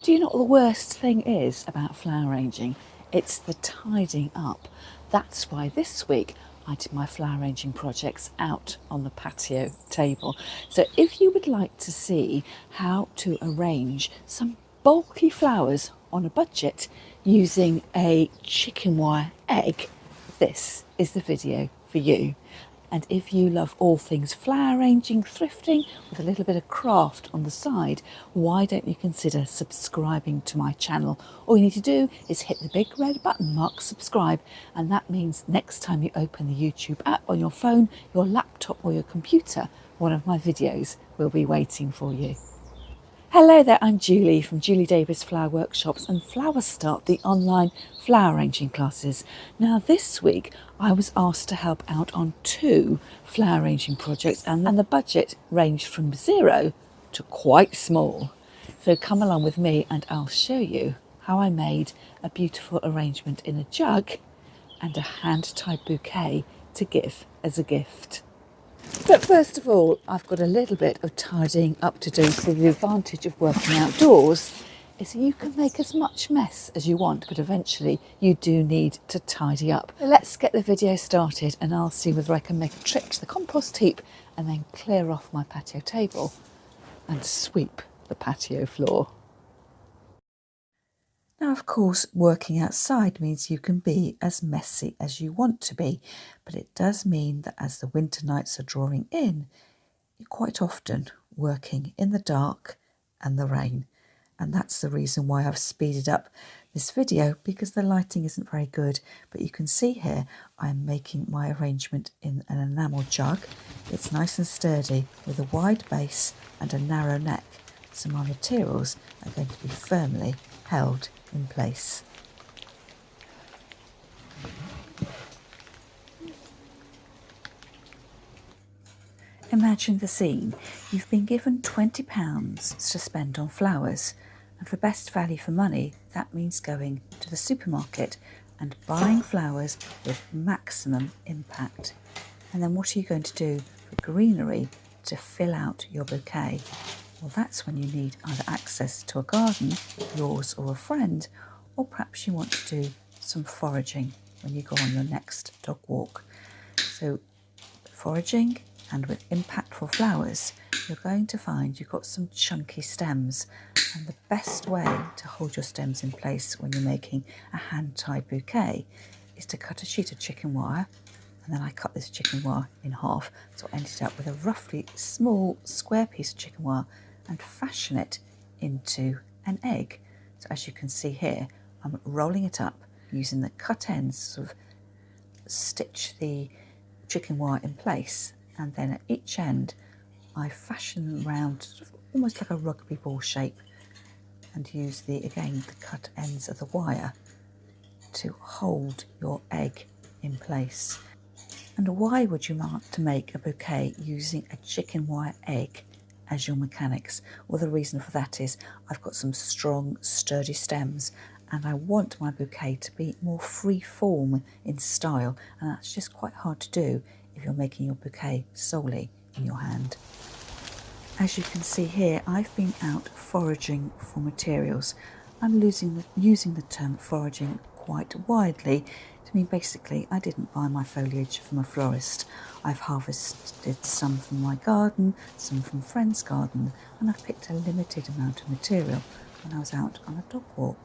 Do you know what the worst thing is about flower arranging? It's the tidying up. That's why this week I did my flower arranging projects out on the patio table. So if you would like to see how to arrange some bulky flowers on a budget using a chicken wire egg, this is the video for you. And if you love all things flower arranging, thrifting, with a little bit of craft on the side, why don't you consider subscribing to my channel? All you need to do is hit the big red button marked subscribe, and that means next time you open the YouTube app on your phone, your laptop or your computer, one of my videos will be waiting for you. Hello there, I'm Julie from Julie Davis Flower Workshops and Flower Start, the online flower arranging classes. Now this week I was asked to help out on 2 flower arranging projects, and the budget ranged from 0 to quite small. So come along with me and I'll show you how I made a beautiful arrangement in a jug and a hand-tied bouquet to give as a gift. But first of all, I've got a little bit of tidying up to do. So the advantage of working outdoors is that you can make as much mess as you want, but eventually you do need to tidy up. So let's get the video started and I'll see whether I can make a trip to the compost heap and then clear off my patio table and sweep the patio floor. Now, of course, working outside means you can be as messy as you want to be, but it does mean that as the winter nights are drawing in, you're quite often working in the dark and the rain. And that's the reason why I've speeded up this video, because the lighting isn't very good. But you can see here I'm making my arrangement in an enamel jug. It's nice and sturdy with a wide base and a narrow neck, so my materials are going to be firmly held in place. Imagine the scene. You've been given £20 to spend on flowers, and for best value for money, that means going to the supermarket and buying flowers with maximum impact. And then what are you going to do for greenery to fill out your bouquet? Well, that's when you need either access to a garden, yours or a friend, or perhaps you want to do some foraging when you go on your next dog walk. So foraging and with impactful flowers, you're going to find you've got some chunky stems, and the best way to hold your stems in place when you're making a hand-tied bouquet is to cut a sheet of chicken wire. And then I cut this chicken wire in half, so I ended up with a roughly small square piece of chicken wire, and fashion it into an egg. So as you can see here, I'm rolling it up using the cut ends, sort of stitch the chicken wire in place, and then at each end I fashion them round sort of almost like a rugby ball shape, and use the cut ends of the wire to hold your egg in place. And why would you want to make a bouquet using a chicken wire egg as your mechanics? Well, the reason for that is I've got some strong, sturdy stems, and I want my bouquet to be more free form in style, and that's just quite hard to do if you're making your bouquet solely in your hand. As you can see here, I've been out foraging for materials. I'm using the term foraging quite widely. I mean, basically, I didn't buy my foliage from a florist. I've harvested some from my garden, some from friends' garden, and I've picked a limited amount of material when I was out on a dog walk.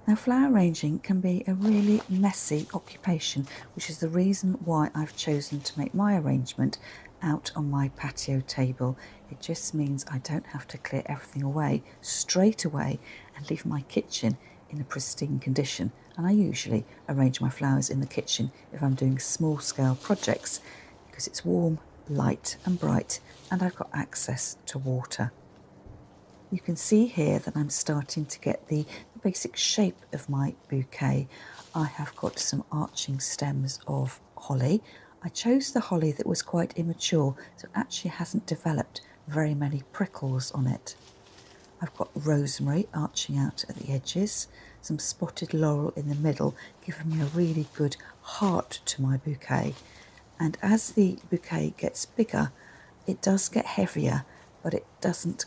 Now, flower arranging can be a really messy occupation, which is the reason why I've chosen to make my arrangement out on my patio table. It just means I don't have to clear everything away straight away and leave my kitchen in a pristine condition. And I usually arrange my flowers in the kitchen if I'm doing small scale projects, because it's warm, light and bright, and I've got access to water. You can see here that I'm starting to get the basic shape of my bouquet. I have got some arching stems of holly. I chose the holly that was quite immature, so it actually hasn't developed very many prickles on it. I've got rosemary arching out at the edges, some spotted laurel in the middle, giving me a really good heart to my bouquet. And as the bouquet gets bigger, it does get heavier, but it doesn't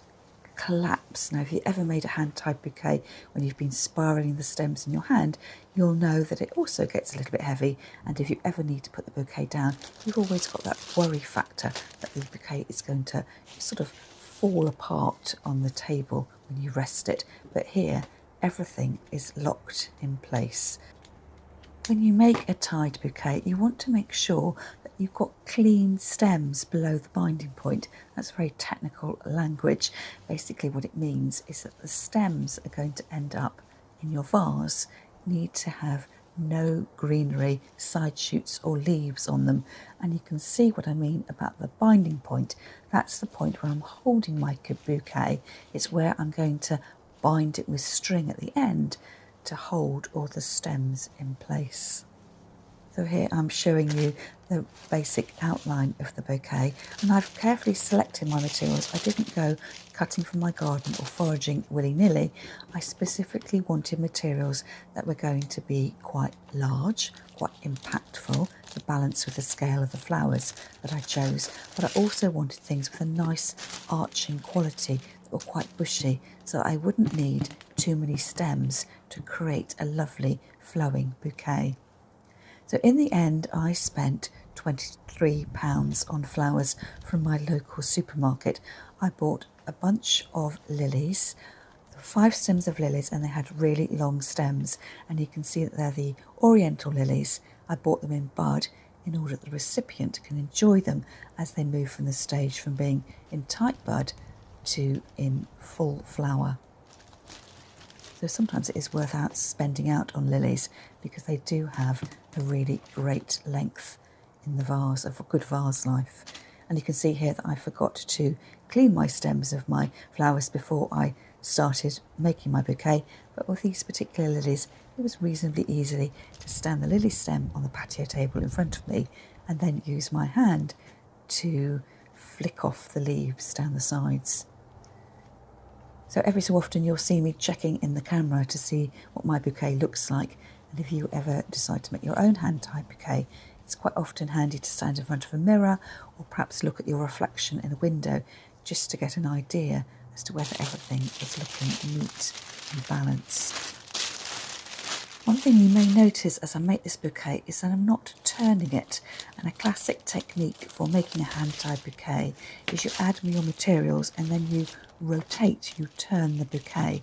collapse. Now, if you ever made a hand-tied bouquet when you've been spiraling the stems in your hand, you'll know that it also gets a little bit heavy, and if you ever need to put the bouquet down, you've always got that worry factor that the bouquet is going to sort of fall apart on the table when you rest it. But here, everything is locked in place. When you make a tied bouquet, you want to make sure that you've got clean stems below the binding point. That's very technical language. Basically what it means is that the stems are going to end up in your vase need to have no greenery, side shoots or leaves on them. And you can see what I mean about the binding point. That's the point where I'm holding my bouquet. It's where I'm going to bind it with string at the end to hold all the stems in place. So here I'm showing you the basic outline of the bouquet, and I've carefully selected my materials. I didn't go cutting from my garden or foraging willy-nilly. I specifically wanted materials that were going to be quite large, quite impactful, to balance with the scale of the flowers that I chose, but I also wanted things with a nice arching quality that were quite bushy, so I wouldn't need too many stems to create a lovely flowing bouquet. So in the end, I spent £23 on flowers from my local supermarket. I bought a bunch of lilies, 5 stems of lilies, and they had really long stems. And you can see that they're the oriental lilies. I bought them in bud in order that the recipient can enjoy them as they move from the stage from being in tight bud to in full flower. So sometimes it is worth spending out on lilies because they do have a really great length in the vase, of a good vase life. And you can see here that I forgot to clean my stems of my flowers before I started making my bouquet. But with these particular lilies, it was reasonably easy to stand the lily stem on the patio table in front of me and then use my hand to flick off the leaves down the sides. So every so often you'll see me checking in the camera to see what my bouquet looks like. And if you ever decide to make your own hand-tied bouquet, it's quite often handy to stand in front of a mirror or perhaps look at your reflection in a window just to get an idea as to whether everything is looking neat and balanced. One thing you may notice as I make this bouquet is that I'm not turning it, and a classic technique for making a hand-tied bouquet is you add your materials and then you rotate, you turn the bouquet.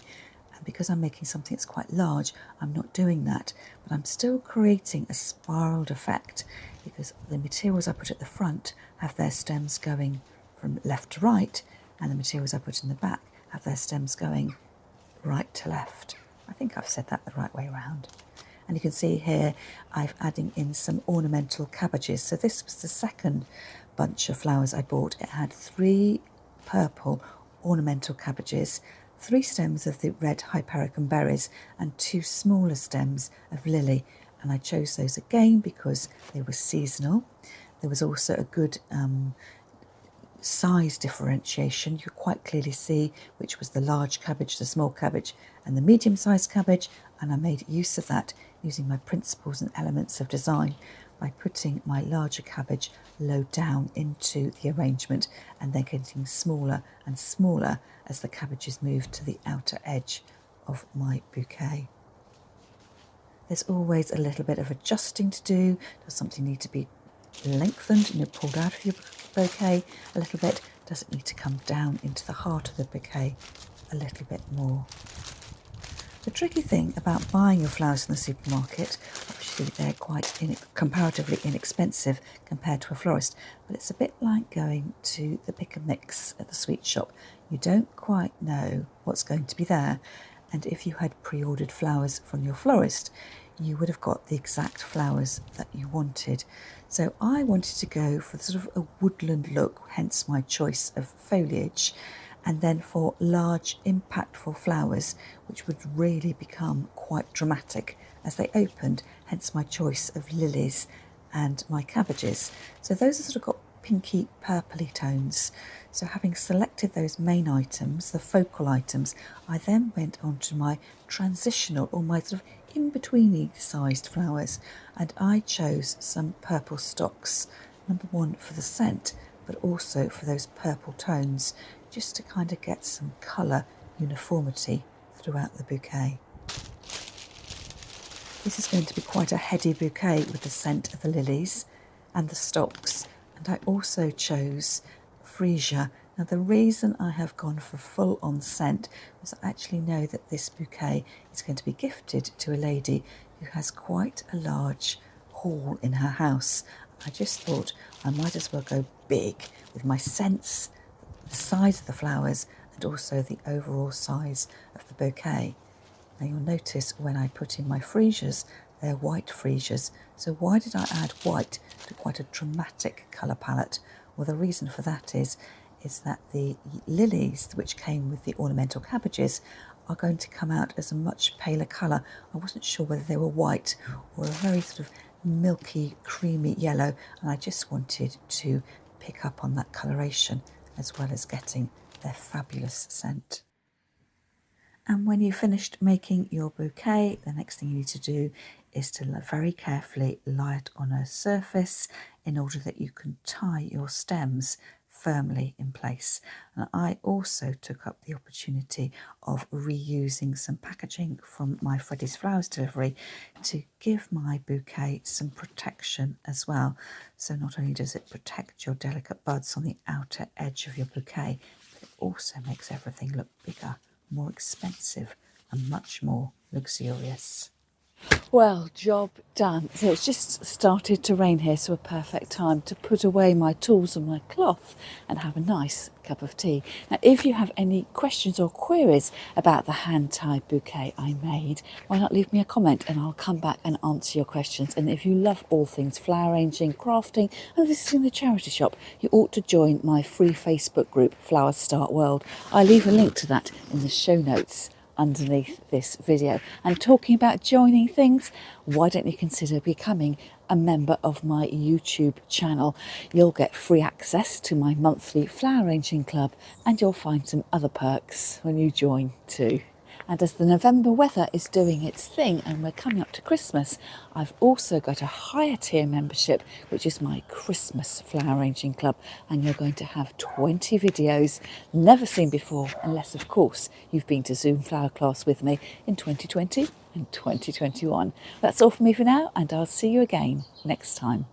And because I'm making something that's quite large, I'm not doing that, but I'm still creating a spiraled effect because the materials I put at the front have their stems going from left to right, and the materials I put in the back have their stems going right to left. I think I've said that the right way around. And you can see here I'm adding in some ornamental cabbages. So this was the second bunch of flowers I bought. It had 3 purple ornamental cabbages, 3 stems of the red hypericum berries, and 2 smaller stems of lily. And I chose those again because they were seasonal. There was also a good size differentiation. You could quite clearly see which was the large cabbage, the small cabbage, and the medium-sized cabbage, and I made use of that using my principles and elements of design by putting my larger cabbage low down into the arrangement and then getting smaller and smaller as the cabbages moved to the outer edge of my bouquet. There's always a little bit of adjusting to do. Does something need to be lengthened, pulled out of your bouquet a little bit? Does it need to come down into the heart of the bouquet a little bit more? The tricky thing about buying your flowers in the supermarket, obviously they're quite comparatively inexpensive compared to a florist, but it's a bit like going to the pick and mix at the sweet shop. You don't quite know what's going to be there, and if you had pre-ordered flowers from your florist, you would have got the exact flowers that you wanted. So I wanted to go for sort of a woodland look, hence my choice of foliage, and then for large impactful flowers which would really become quite dramatic as they opened, hence my choice of lilies and my cabbages. So those are sort of got pinky purpley tones. So having selected those main items, the focal items, I then went on to my transitional or my sort of in-betweeny sized flowers, and I chose some purple stocks, number 1 for the scent but also for those purple tones, just to kind of get some colour uniformity throughout the bouquet. This is going to be quite a heady bouquet with the scent of the lilies and the stalks, and I also chose freesia. Now the reason I have gone for full on scent is I actually know that this bouquet is going to be gifted to a lady who has quite a large hall in her house. I just thought I might as well go big with my scents, the size of the flowers, and also the overall size of the bouquet. Now you'll notice when I put in my freesias, they're white freesias. So why did I add white to quite a dramatic colour palette? Well, the reason for that is that the lilies, which came with the ornamental cabbages, are going to come out as a much paler colour. I wasn't sure whether they were white or a very sort of milky, creamy yellow, and I just wanted to pick up on that coloration as well as getting their fabulous scent. And when you've finished making your bouquet, the next thing you need to do is to very carefully lie it on a surface in order that you can tie your stems firmly in place. And I also took up the opportunity of reusing some packaging from my Freddie's Flowers delivery to give my bouquet some protection as well. So not only does it protect your delicate buds on the outer edge of your bouquet, but it also makes everything look bigger, more expensive and much more luxurious. Well, job done. So it's just started to rain here, so a perfect time to put away my tools and my cloth and have a nice cup of tea. Now, if you have any questions or queries about the hand-tied bouquet I made, why not leave me a comment and I'll come back and answer your questions. And if you love all things flower arranging, crafting and visiting the charity shop, you ought to join my free Facebook group, Flowers Start World. I leave a link to that in the show notes underneath this video. And talking about joining things, why don't you consider becoming a member of my YouTube channel? You'll get free access to my monthly flower arranging club, and you'll find some other perks when you join too. And as the November weather is doing its thing and we're coming up to Christmas, I've also got a higher tier membership, which is my Christmas flower arranging club. And you're going to have 20 videos never seen before, unless, of course, you've been to Zoom flower class with me in 2020 and 2021. That's all from me for now, and I'll see you again next time.